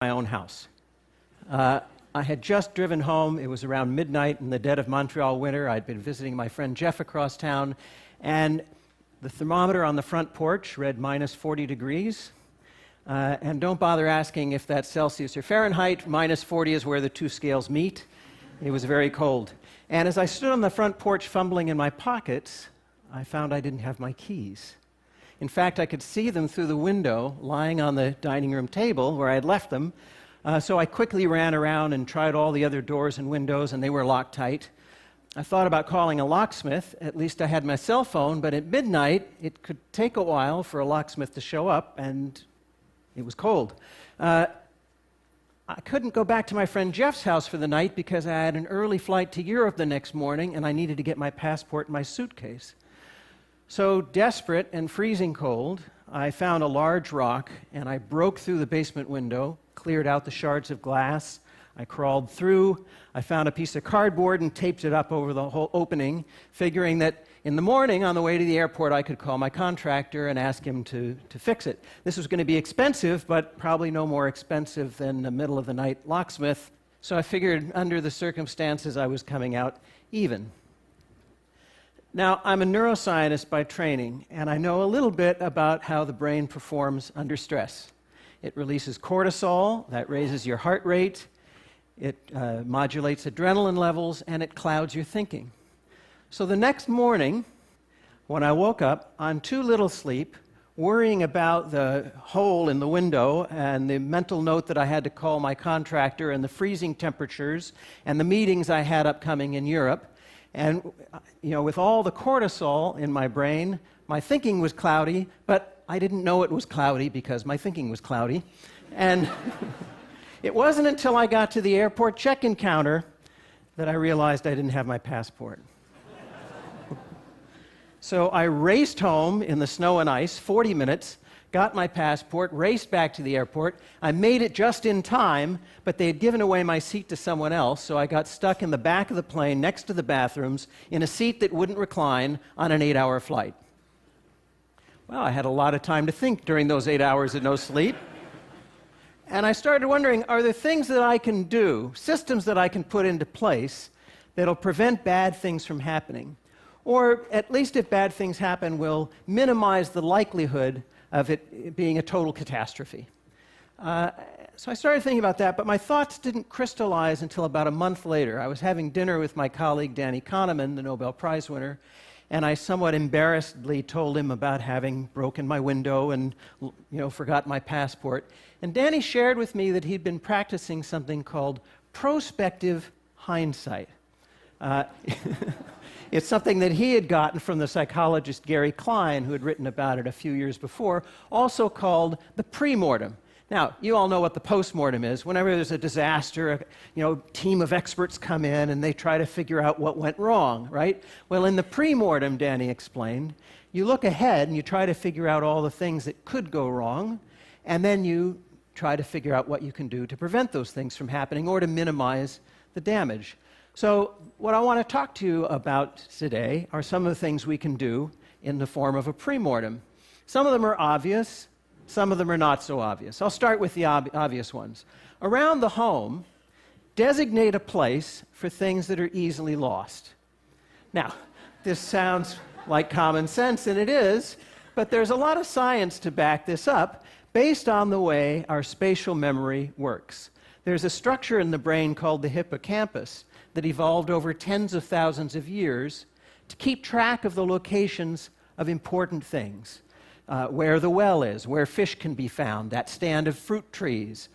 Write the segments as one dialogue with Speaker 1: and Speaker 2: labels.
Speaker 1: my own house. I had just driven home. It was around midnight in the dead of Montreal winter. I'd been visiting my friend Jeff across town, and the thermometer on the front porch read minus 40 degrees. And don't bother asking if that's Celsius or Fahrenheit. Minus 40 is where the two scales meet. It was very cold. And as I stood on the front porch fumbling in my pockets, I found I didn't have my keys. In fact, I could see them through the window lying on the dining room table where I had left them. So I quickly ran around and tried all the other doors and windows, and they were locked tight. I thought about calling a locksmith. At least I had my cell phone, but at midnight, it could take a while for a locksmith to show up, and it was cold. I couldn't go back to my friend Jeff's house for the night because I had an early flight to Europe the next morning, and I needed to get my passport in my suitcase. So, desperate and freezing cold, I found a large rock, and I broke through the basement window, cleared out the shards of glass. I crawled through. I found a piece of cardboard and taped it up over the whole opening, figuring that in the morning on the way to the airport I could call my contractor and ask him to fix it. This was going to be expensive, but probably no more expensive than a middle-of-the-night locksmith. So I figured under the circumstances I was coming out even. Now, I'm a neuroscientist by training, and I know a little bit about how the brain performs under stress. It releases cortisol, that raises your heart rate, it modulates adrenaline levels, and it clouds your thinking. So the next morning, when I woke up on too little sleep, worrying about the hole in the window and the mental note that I had to call my contractor and the freezing temperatures and the meetings I had upcoming in Europe, and with all the cortisol in my brain, my thinking was cloudy, but I didn't know it was cloudy because my thinking was cloudy. And it wasn't until I got to the airport check-in counter that I realized I didn't have my passport. So I raced home in the snow and ice, 40 minutes, got my passport, raced back to the airport. I made it just in time, but they had given away my seat to someone else, so I got stuck in the back of the plane next to the bathrooms in a seat that wouldn't recline on an 8-hour flight. Well, I had a lot of time to think during those 8 hours of no sleep. And I started wondering, are there things that I can do, systems that I can put into place that'll prevent bad things from happening? Or at least if bad things happen, will minimize the likelihood of it being a total catastrophe. So I started thinking about that, but my thoughts didn't crystallize until about a month later. I was having dinner with my colleague Danny Kahneman, the Nobel Prize winner, and I somewhat embarrassedly told him about having broken my window and forgot my passport. And Danny shared with me that he'd been practicing something called prospective hindsight. It's something that he had gotten from the psychologist Gary Klein, who had written about it a few years before, also called the pre-mortem. Now, you all know what the post-mortem is. Whenever there's a disaster, a team of experts come in and they try to figure out what went wrong, right? Well, in the pre-mortem, Danny explained, you look ahead and you try to figure out all the things that could go wrong, and then you try to figure out what you can do to prevent those things from happening or to minimize the damage. So what I want to talk to you about today are some of the things we can do in the form of a pre-mortem. Some of them are obvious, some of them are not so obvious. I'll start with the obvious ones. Around the home, designate a place for things that are easily lost. Now, this sounds like common sense, and it is, but there's a lot of science to back this up based on the way our spatial memory works. There's a structure in the brain called the hippocampus that evolved over tens of thousands of years to keep track of the locations of important things. Where the well is, where fish can be found, that stand of fruit trees,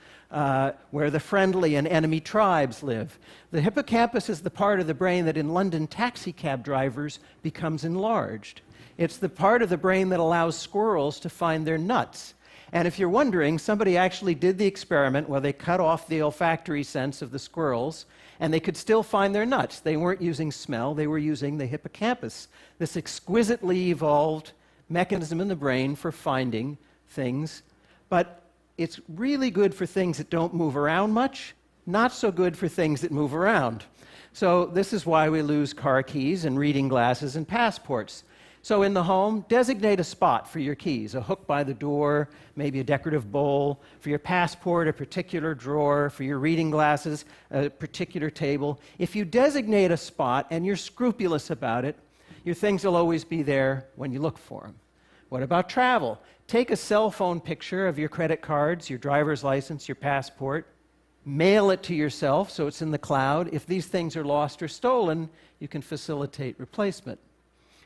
Speaker 1: where the friendly and enemy tribes live. The hippocampus is the part of the brain that in London taxi cab drivers becomes enlarged. It's the part of the brain that allows squirrels to find their nuts. And if you're wondering, somebody actually did the experiment where they cut off the olfactory sense of the squirrels, and they could still find their nuts. They weren't using smell, they were using the hippocampus, this exquisitely evolved mechanism in the brain for finding things. But it's really good for things that don't move around much, not so good for things that move around. So this is why we lose car keys and reading glasses and passports. So in the home, designate a spot for your keys, a hook by the door, maybe a decorative bowl, for your passport, a particular drawer, for your reading glasses, a particular table. If you designate a spot and you're scrupulous about it, your things will always be there when you look for them. What about travel? Take a cell phone picture of your credit cards, your driver's license, your passport. Mail it to yourself so it's in the cloud. If these things are lost or stolen, you can facilitate replacement.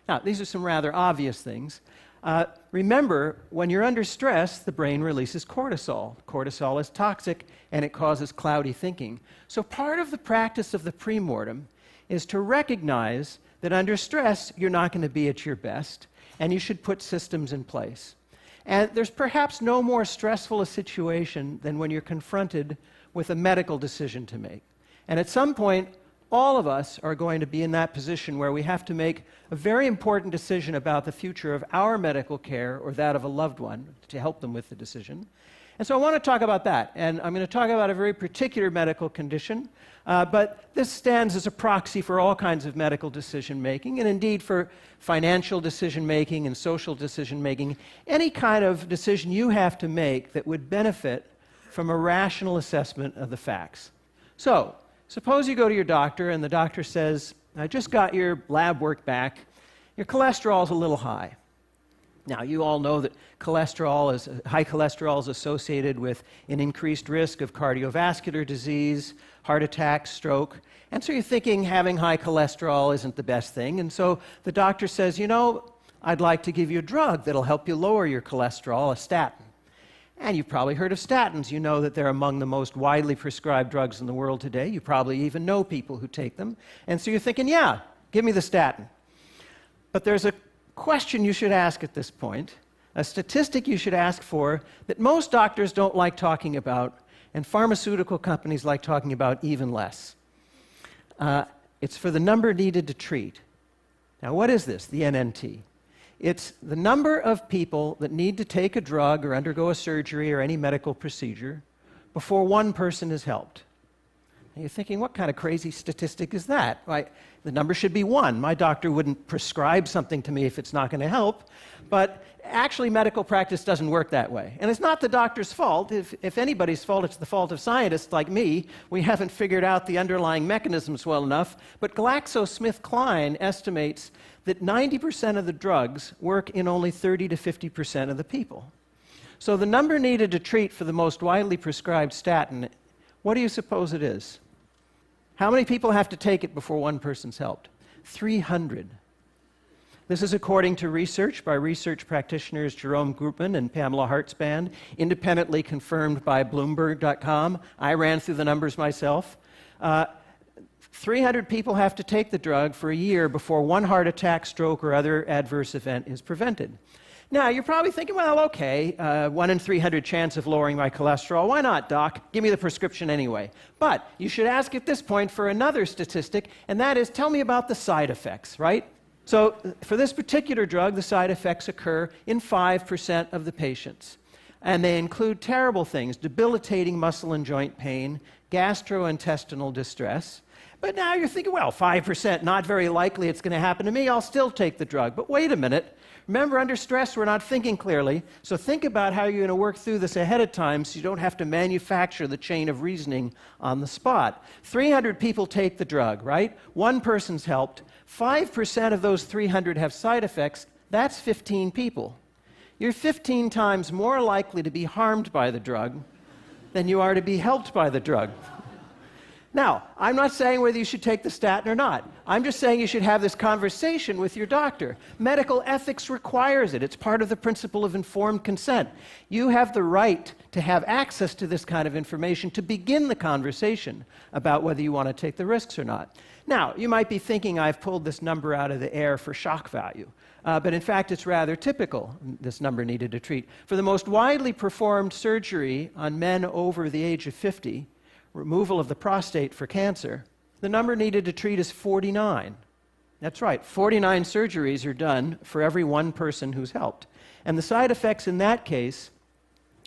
Speaker 1: Now, these are some rather obvious things. Remember, when you're under stress, the brain releases cortisol. Cortisol is toxic, and it causes cloudy thinking. So part of the practice of the premortem is to recognize that under stress, you're not going to be at your best, and you should put systems in place. And there's perhaps no more stressful a situation than when you're confronted with a medical decision to make. And at some point, all of us are going to be in that position where we have to make a very important decision about the future of our medical care or that of a loved one to help them with the decision. And so I want to talk about that. And I'm going to talk about a very particular medical condition, but this stands as a proxy for all kinds of medical decision-making, and indeed for financial decision-making and social decision-making, any kind of decision you have to make that would benefit from a rational assessment of the facts. So, suppose you go to your doctor and the doctor says, I just got your lab work back. Your cholesterol is a little high. Now, you all know that high cholesterol is associated with an increased risk of cardiovascular disease, heart attack, stroke. And so you're thinking having high cholesterol isn't the best thing. And so the doctor says, I'd like to give you a drug that'll help you lower your cholesterol, a statin. And you've probably heard of statins. You know that they're among the most widely prescribed drugs in the world today. You probably even know people who take them. And so you're thinking, yeah, give me the statin. But there's a question you should ask at this point, a statistic you should ask for that most doctors don't like talking about, and pharmaceutical companies like talking about even less. It's for the number needed to treat. Now, what is this, the NNT? It's the number of people that need to take a drug or undergo a surgery or any medical procedure before one person is helped. And you're thinking, what kind of crazy statistic is that? The number should be 1. My doctor wouldn't prescribe something to me if it's not going to help. But actually, medical practice doesn't work that way. And it's not the doctor's fault. If anybody's fault, it's the fault of scientists like me. We haven't figured out the underlying mechanisms well enough. But GlaxoSmithKline estimates that 90% of the drugs work in only 30 to 50% of the people. So the number needed to treat for the most widely prescribed statin, what do you suppose it is? How many people have to take it before one person's helped? 300. This is according to research by research practitioners Jerome Groopman and Pamela Hartzband, independently confirmed by Bloomberg.com. I ran through the numbers myself. 300 people have to take the drug for a year before one heart attack, stroke, or other adverse event is prevented. Now, you're probably thinking, well, okay, 1 in 300 chance of lowering my cholesterol. Why not, doc? Give me the prescription anyway. But you should ask at this point for another statistic, and that is, tell me about the side effects, right? So for this particular drug, the side effects occur in 5% of the patients. And they include terrible things, debilitating muscle and joint pain, gastrointestinal distress. But now you're thinking, well, 5%, not very likely it's going to happen to me. I'll still take the drug. But wait a minute. Remember, under stress, we're not thinking clearly. So think about how you're going to work through this ahead of time so you don't have to manufacture the chain of reasoning on the spot. 300 people take the drug, right? One person's helped. 5% of those 300 have side effects. That's 15 people. You're 15 times more likely to be harmed by the drug than you are to be helped by the drug. Now, I'm not saying whether you should take the statin or not. I'm just saying you should have this conversation with your doctor. Medical ethics requires it. It's part of the principle of informed consent. You have the right to have access to this kind of information to begin the conversation about whether you want to take the risks or not. Now, you might be thinking I've pulled this number out of the air for shock value. But in fact, it's rather typical, this number needed to treat. For the most widely performed surgery on men over the age of 50, removal of the prostate for cancer, the number needed to treat is 49. That's right, 49 surgeries are done for every one person who's helped. And the side effects in that case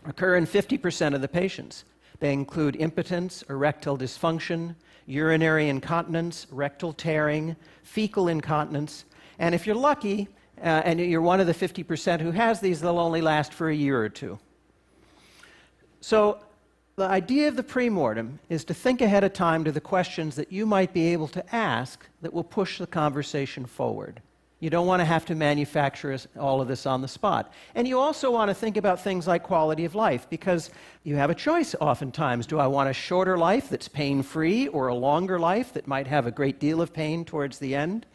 Speaker 1: occur in 50% of the patients. They include impotence, erectile dysfunction, urinary incontinence, rectal tearing, fecal incontinence, and if you're lucky, and you're one of the 50% who has these, they'll only last for a year or two. So the idea of the premortem is to think ahead of time to the questions that you might be able to ask that will push the conversation forward. You don't want to have to manufacture all of this on the spot. And you also want to think about things like quality of life, because you have a choice oftentimes. Do I want a shorter life that's pain-free, or a longer life that might have a great deal of pain towards the end?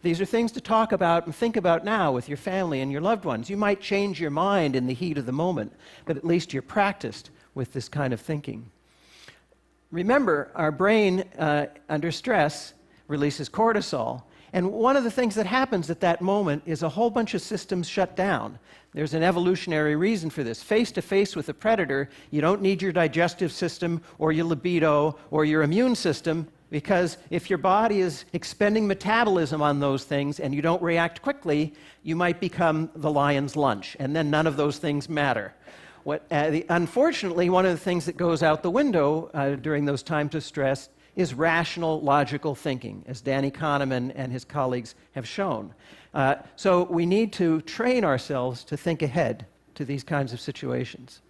Speaker 1: These are things to talk about and think about now with your family and your loved ones. You might change your mind in the heat of the moment, but at least you're practiced with this kind of thinking. Remember, our brain under stress releases cortisol. And one of the things that happens at that moment is a whole bunch of systems shut down. There's an evolutionary reason for this. Face to face with a predator, you don't need your digestive system or your libido or your immune system, because if your body is expending metabolism on those things and you don't react quickly, you might become the lion's lunch, and then none of those things matter. Unfortunately, one of the things that goes out the window during those times of stress is rational, logical thinking, as Danny Kahneman and his colleagues have shown. So we need to train ourselves to think ahead to these kinds of situations.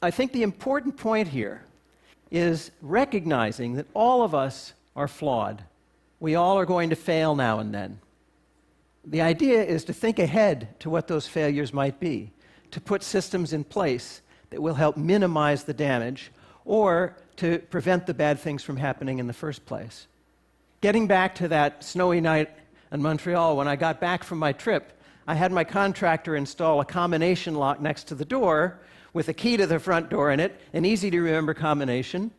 Speaker 1: I think the important point here is recognizing that all of us are flawed. We all are going to fail now and then. The idea is to think ahead to what those failures might be, to put systems in place that will help minimize the damage, or to prevent the bad things from happening in the first place. Getting back to that snowy night in Montreal, when I got back from my trip, I had my contractor install a combination lock next to the door with a key to the front door in it, an easy-to-remember combination.